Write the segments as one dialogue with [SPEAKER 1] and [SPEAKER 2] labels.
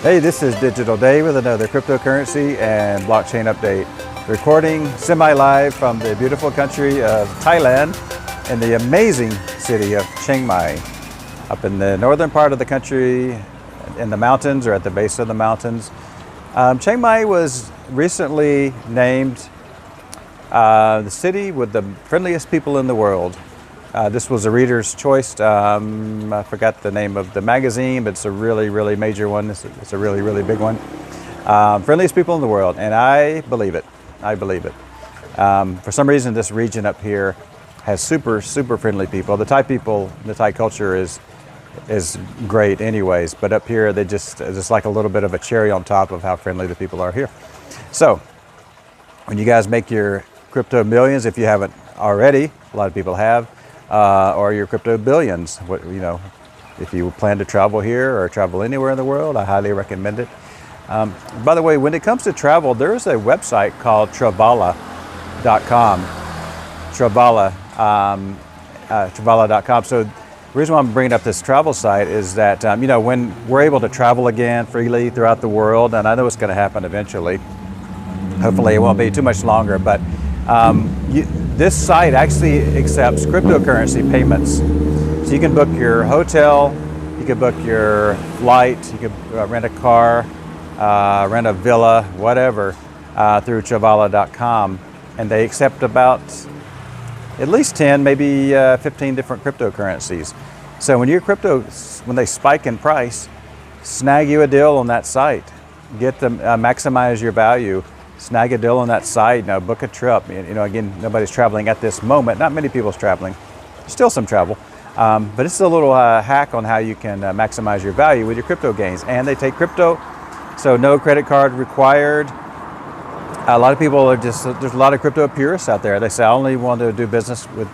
[SPEAKER 1] Hey, this is Digital Day with another cryptocurrency and blockchain update. Recording semi-live from the beautiful country of Thailand in the amazing city of Chiang Mai, up in the northern part of the country, in the mountains or at the base of the mountains. Chiang Mai was recently named the city with the friendliest people in the world. This was a reader's choice. I forgot the name of the magazine, but it's a really, really major one. It's a really, really big one. Friendliest people in the world, and I believe it. I believe it. For some reason, this region up here has super, super friendly people. The Thai people, the Thai culture is great anyways, but up here, they just like a little bit of a cherry on top of how friendly the people are here. So, when you guys make your crypto millions, if you haven't already, a lot of people have, or your crypto billions. If you plan to travel here or travel anywhere in the world, I highly recommend it. By the way, when it comes to travel, there is a website called Travala.com. Travala.com. So the reason why I'm bringing up this travel site is that, when we're able to travel again freely throughout the world, and I know it's going to happen eventually, hopefully it won't be too much longer, but this site actually accepts cryptocurrency payments. So you can book your hotel, you can book your flight, you can rent a car, rent a villa, whatever, through Travala.com. And they accept about at least 10, maybe 15 different cryptocurrencies. So when when they spike in price, snag you a deal on that site. Get them, maximize your value. Snag a deal on that site, book a trip. Again, nobody's traveling at this moment. Not many people's traveling. Still some travel. But it's a little hack on how you can maximize your value with your crypto gains. And they take crypto, so no credit card required. A lot of people are there's a lot of crypto purists out there. They say, I only want to do business with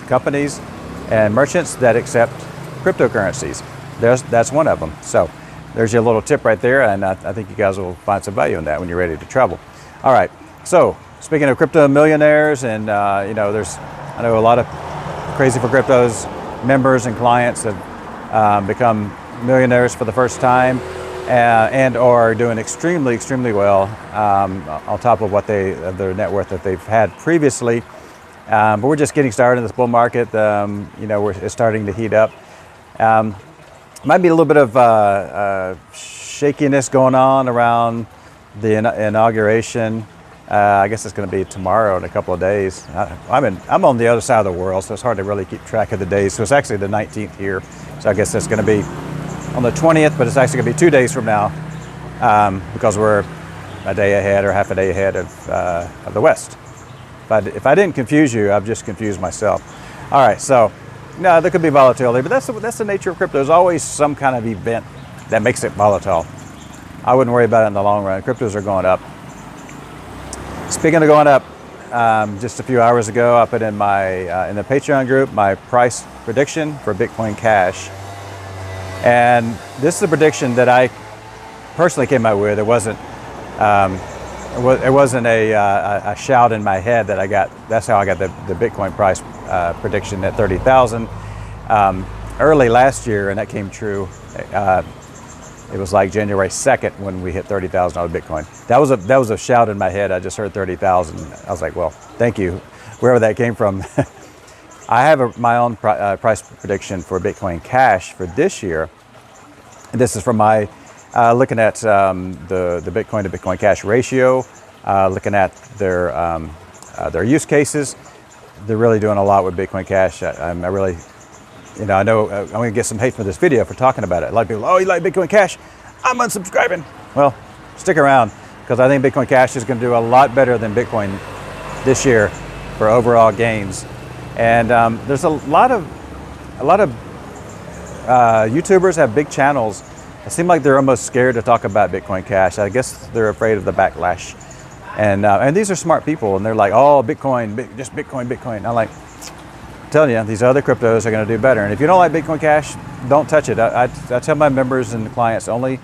[SPEAKER 1] companies and merchants that accept cryptocurrencies. That's one of them. So there's your little tip right there, and I think you guys will find some value in that when you're ready to travel. All right, so speaking of crypto millionaires, and I know a lot of Crazy for Crypto's members and clients have become millionaires for the first time, and are doing extremely, extremely well on top of their net worth that they've had previously. But we're just getting started in this bull market. It's starting to heat up. Might be a little bit of shakiness going on around the inauguration. I guess it's going to be tomorrow in a couple of days. I'm on the other side of the world, so it's hard to really keep track of the days. So it's actually the 19th here. So I guess it's going to be on the 20th, but it's actually going to be 2 days from now because we're a day ahead or half a day ahead of the West. But if I didn't confuse you, I've just confused myself. All right, so. No, there could be volatility, but that's the nature of crypto. There's always some kind of event that makes it volatile. I wouldn't worry about it in the long run. Cryptos are going up. Speaking of going up, just a few hours ago, I put in in the Patreon group my price prediction for Bitcoin Cash, and this is a prediction that I personally came out with. It wasn't a shout in my head that I got. That's how I got the Bitcoin price prediction at 30,000 early last year, and that came true. It was like January 2nd when we hit 30,000 on Bitcoin. That was a shout in my head. I just heard 30,000. I was like, well, thank you, wherever that came from. I have my own price prediction for Bitcoin Cash for this year. And this is from my looking at the Bitcoin to Bitcoin Cash ratio, looking at their use cases. They're really doing a lot with Bitcoin Cash. I know I'm going to get some hate for this video for talking about it. A lot of people, oh, you like Bitcoin Cash? I'm unsubscribing. Well, stick around, because I think Bitcoin Cash is going to do a lot better than Bitcoin this year for overall gains. And there's a lot of YouTubers have big channels. It seems like they're almost scared to talk about Bitcoin Cash. I guess they're afraid of the backlash. And these are smart people, and they're like, oh, Bitcoin, just Bitcoin, Bitcoin. I'm like, I'm telling you, these other cryptos are going to do better. And if you don't like Bitcoin Cash, don't touch it. I tell my members and clients, only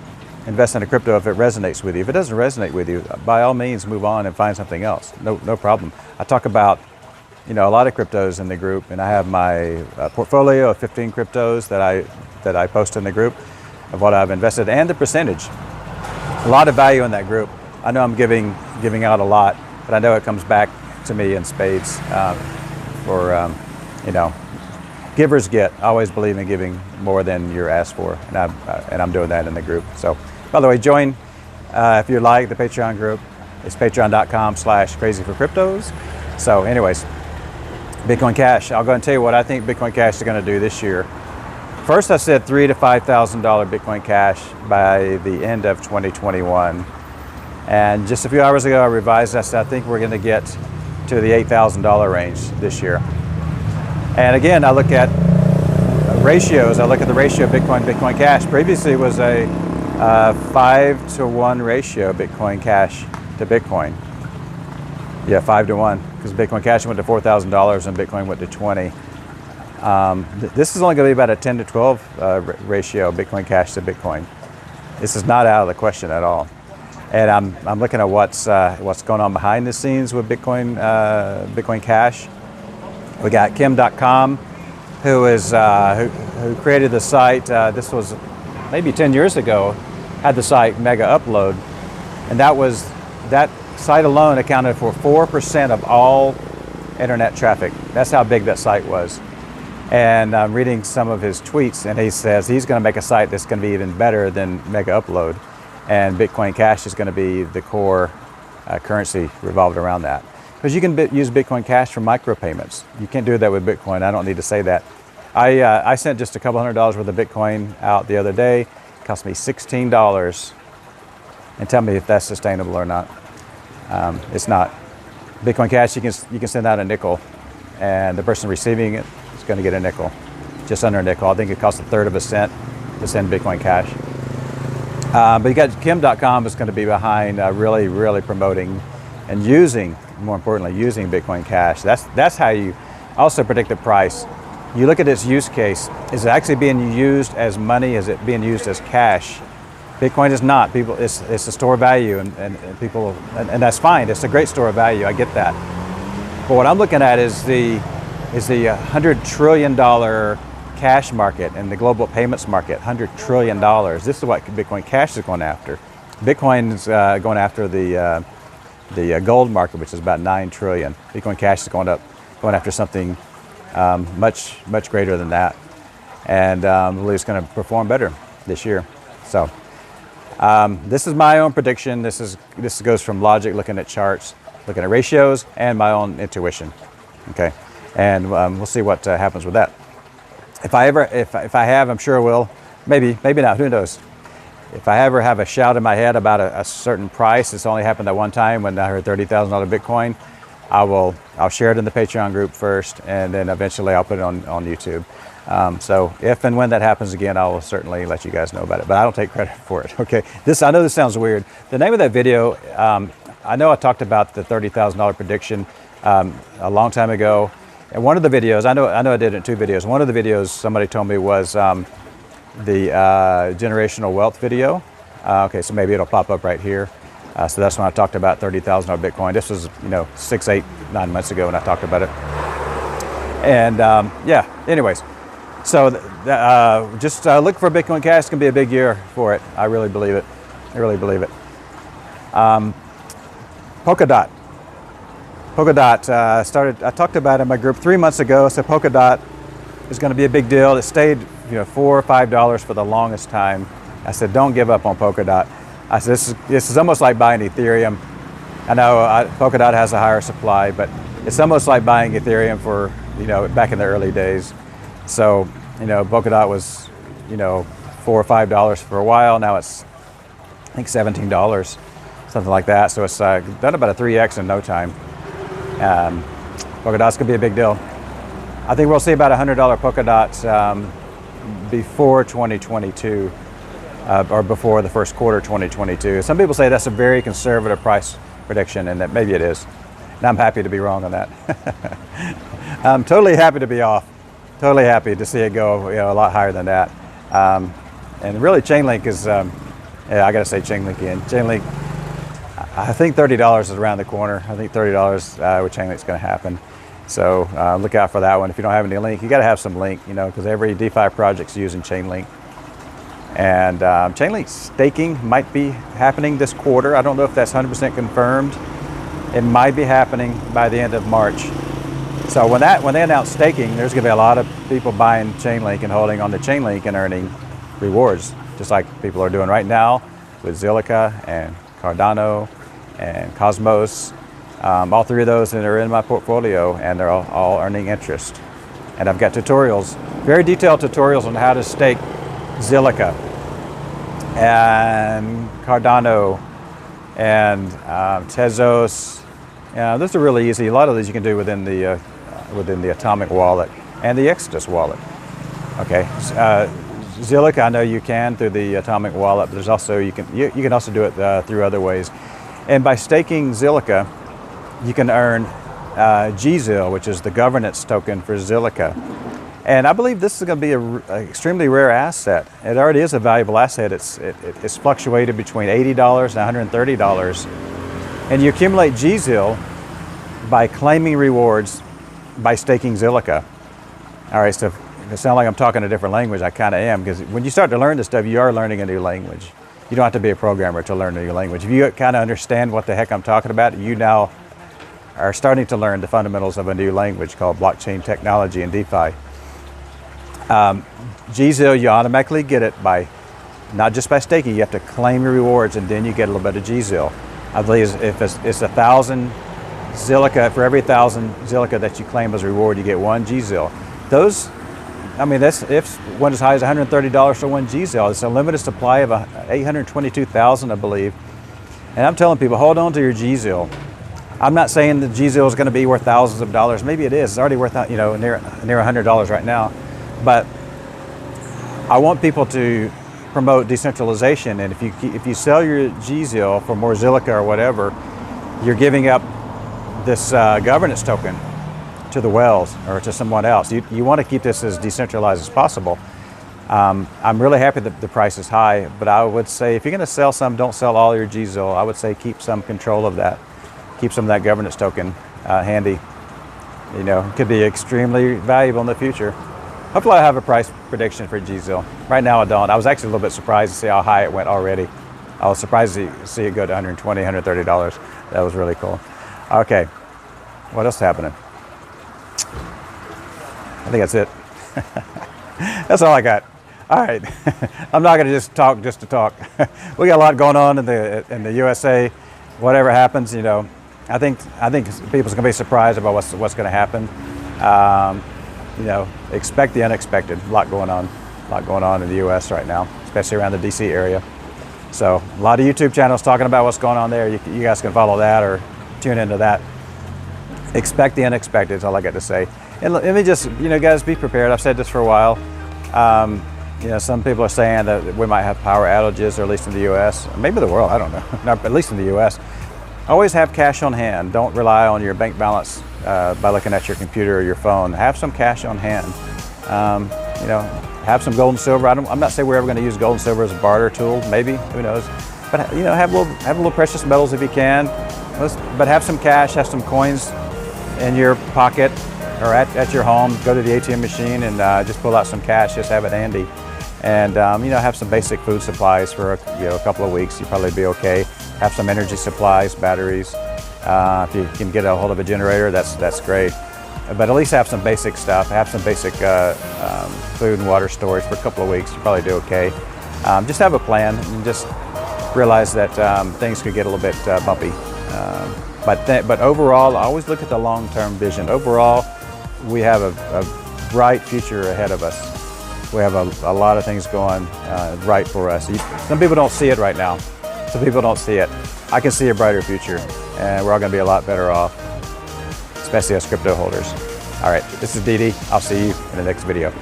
[SPEAKER 1] invest in a crypto if it resonates with you. If it doesn't resonate with you, by all means, move on and find something else. No problem. I talk about, a lot of cryptos in the group, and I have my portfolio of 15 cryptos that I post in the group. of what I've invested and the percentage. A lot of value in that group. I know I'm giving out a lot, but I know it comes back to me in spades. You know, givers get. I always believe in giving more than you're asked for, and I'm doing that in the group. So, by the way, join if you like the Patreon group. It's patreon.com/crazyforcryptos. So, anyways, Bitcoin Cash. I'll go and tell you what I think Bitcoin Cash is going to do this year. First, I said $3,000 to $5,000 Bitcoin Cash by the end of 2021. And just a few hours ago, I revised that. I think we're going to get to the $8,000 range this year. And again, I look at ratios. I look at the ratio of Bitcoin Cash. Previously, it was a 5-to-1 ratio, Bitcoin Cash to Bitcoin. Yeah, 5-to-1, because Bitcoin Cash went to $4,000 and Bitcoin went to 20. This is only going to be about a 10 to 12 ratio, Bitcoin Cash to Bitcoin. This is not out of the question at all. And I'm looking at what's going on behind the scenes with Bitcoin Cash. We got Kim.com, who created the site. This was maybe 10 years ago. Had the site Mega Upload, and that site alone accounted for 4% of all internet traffic. That's how big that site was. And I'm reading some of his tweets, and he says he's going to make a site that's going to be even better than Mega Upload, and Bitcoin Cash is going to be the core currency revolved around that. Because you can use Bitcoin Cash for micropayments. You can't do that with Bitcoin. I don't need to say that. I sent just a couple $100 worth of Bitcoin out the other day. It cost me $16. And tell me if that's sustainable or not. It's not. Bitcoin Cash, you can send out a nickel, and the person receiving it is going to get a nickel, just under a nickel. I think it costs 1/3 of a cent to send Bitcoin Cash. But you got Kim.com is going to be behind really, really promoting and using, more importantly, using Bitcoin Cash. That's how you also predict the price. You look at its use case. Is it actually being used as money? Is it being used as cash? Bitcoin is not. People, it's a store of value, and people, and that's fine. It's a great store of value. I get that. But what I'm looking at is the $100 trillion cash market and the global payments market. $100 trillion. This is what Bitcoin Cash is going after. Bitcoin is going after the gold market, which is about $9 trillion. Bitcoin Cash is going after something much greater than that, and I believe it's going to perform better this year. So this is my own prediction. This goes from logic, looking at charts, looking at ratios, and my own intuition. Okay, and we'll see what happens with that. If I have, I'm sure I will. Maybe not. Who knows? If I ever have a shout in my head about a certain price, it's only happened that one time when I heard $30,000 Bitcoin. I'll share it in the Patreon group first, and then eventually I'll put it on YouTube. So if and when that happens again, I will certainly let you guys know about it. But I don't take credit for it. Okay. I know this sounds weird. The name of that video, I know I talked about the $30,000 prediction a long time ago. And one of the videos, I know I did it in 2 videos. One of the videos somebody told me was the generational wealth video. Okay, so maybe it'll pop up right here. So that's when I talked about $30,000 Bitcoin. This was, 6, 8, 9 months ago when I talked about it. And yeah, anyways, so just look for Bitcoin Cash. It's gonna be a big year for it. I really believe it. I really believe it. PolkaDOT. PolkaDOT I talked about it in my group 3 months ago. So PolkaDOT is going to be a big deal. It stayed, $4 or $5 for the longest time. I said, don't give up on PolkaDOT. I said, this is almost like buying Ethereum. I know PolkaDOT has a higher supply, but it's almost like buying Ethereum for, back in the early days. So, PolkaDOT was, $4 or $5 for a while. Now it's, I think, $17, something like that. So it's done about a 3x in no time. PolkaDOT's gonna be a big deal. I think we'll see about $100 PolkaDOT before 2022, or before the first quarter 2022. Some people say that's a very conservative price prediction, and that maybe it is. And I'm happy to be wrong on that. I'm totally happy to be off. Totally happy to see it go, a lot higher than that. And really, Chainlink is, yeah, I gotta say Chainlink again. Chainlink, I think $30 is around the corner. I think $30 with Chainlink's going to happen. So look out for that one. If you don't have any link, you got to have some link, because every DeFi project's using Chainlink. And Chainlink staking might be happening this quarter. I don't know if that's 100% confirmed. It might be happening by the end of March. So when they announce staking, there's going to be a lot of people buying Chainlink and holding on to Chainlink and earning rewards, just like people are doing right now with Zilliqa and Cardano and Cosmos. All three of those that are in my portfolio, and they're all earning interest. And I've got tutorials, very detailed tutorials on how to stake Zilliqa and Cardano and Tezos. Those are really easy. A lot of these you can do within the Atomic wallet and the Exodus wallet. Okay, Zilliqa I know you can through the Atomic wallet, but there's also you can also do it through other ways. And by staking Zilliqa, you can earn GZIL, which is the governance token for Zilliqa. And I believe this is going to be an extremely rare asset. It already is a valuable asset. It's fluctuated between $80 and $130. And you accumulate GZIL by claiming rewards by staking Zilliqa. All right, so if it sounds like I'm talking a different language, I kind of am, because when you start to learn this stuff, you are learning a new language. You don't have to be a programmer to learn a new language. If you kind of understand what the heck I'm talking about, you now are starting to learn the fundamentals of a new language called blockchain technology and DeFi. GZIL, you automatically get it by, not just by staking, you have to claim your rewards and then you get a little bit of GZIL. I believe if it's 1,000 Zilliqa, for every 1,000 Zilliqa that you claim as a reward, you get 1 GZIL. Those, I mean, that's if one as high as $130 for 1 GZIL. It's a limited supply of 822,000, I believe. And I'm telling people, hold on to your GZIL. I'm not saying that GZIL is going to be worth thousands of dollars. Maybe it is. It's already worth, you know, near $100 right now. But I want people to promote decentralization, and if you sell your GZIL for more Zilliqa or whatever, you're giving up this governance token to the whales or to someone else. You want to keep this as decentralized as possible. I'm really happy that the price is high, but I would say if you're going to sell some, don't sell all your GZIL. I would say keep some control of that. Keep some of that governance token handy. You know, it could be extremely valuable in the future. Hopefully I have a price prediction for GZIL. Right now I don't. I was actually a little bit surprised to see how high it went already. I was surprised to see it go to $120, $130. That was really cool. Okay, what else is happening? I think that's it. That's all I got. All right, I'm not gonna just talk just to talk. We got a lot going on in the USA. Whatever happens, you know, I think people's gonna be surprised about what's gonna happen. You know, expect the unexpected. A lot going on in the U.S. right now, especially around the D.C. area. So a lot of YouTube channels talking about what's going on there. You guys can follow that or tune into that. Expect the unexpected is all I got to say. And let me just, you know, guys, be prepared. I've said this for a while. You know, some people are saying that we might have power outages, or at least in the U.S., maybe the world, I don't know, not, at least in the U.S. Always have cash on hand. Don't rely on your bank balance by looking at your computer or your phone. Have some cash on hand. You know, have some gold and silver. I'm not saying we're ever going to use gold and silver as a barter tool. Maybe, who knows? But you know, have a little precious metals if you can. But have some cash, have some coins in your pocket or at your home. Go to the ATM machine and just pull out some cash. Just have it handy. And you know, have some basic food supplies for a couple of weeks. You'll probably be okay. Have some energy supplies, batteries. If you can get a hold of a generator, that's great. But at least have some basic stuff. Have some basic food and water storage for a couple of weeks. You'll probably do okay. Just have a plan and just realize that things could get a little bit bumpy. But overall, I always look at the long-term vision. Overall, we have a bright future ahead of us. We have a lot of things going right for us. Some people don't see it right now. Some people don't see it. I can see a brighter future, and we're all going to be a lot better off, especially as crypto holders. All right, this is Didi. I'll see you in the next video.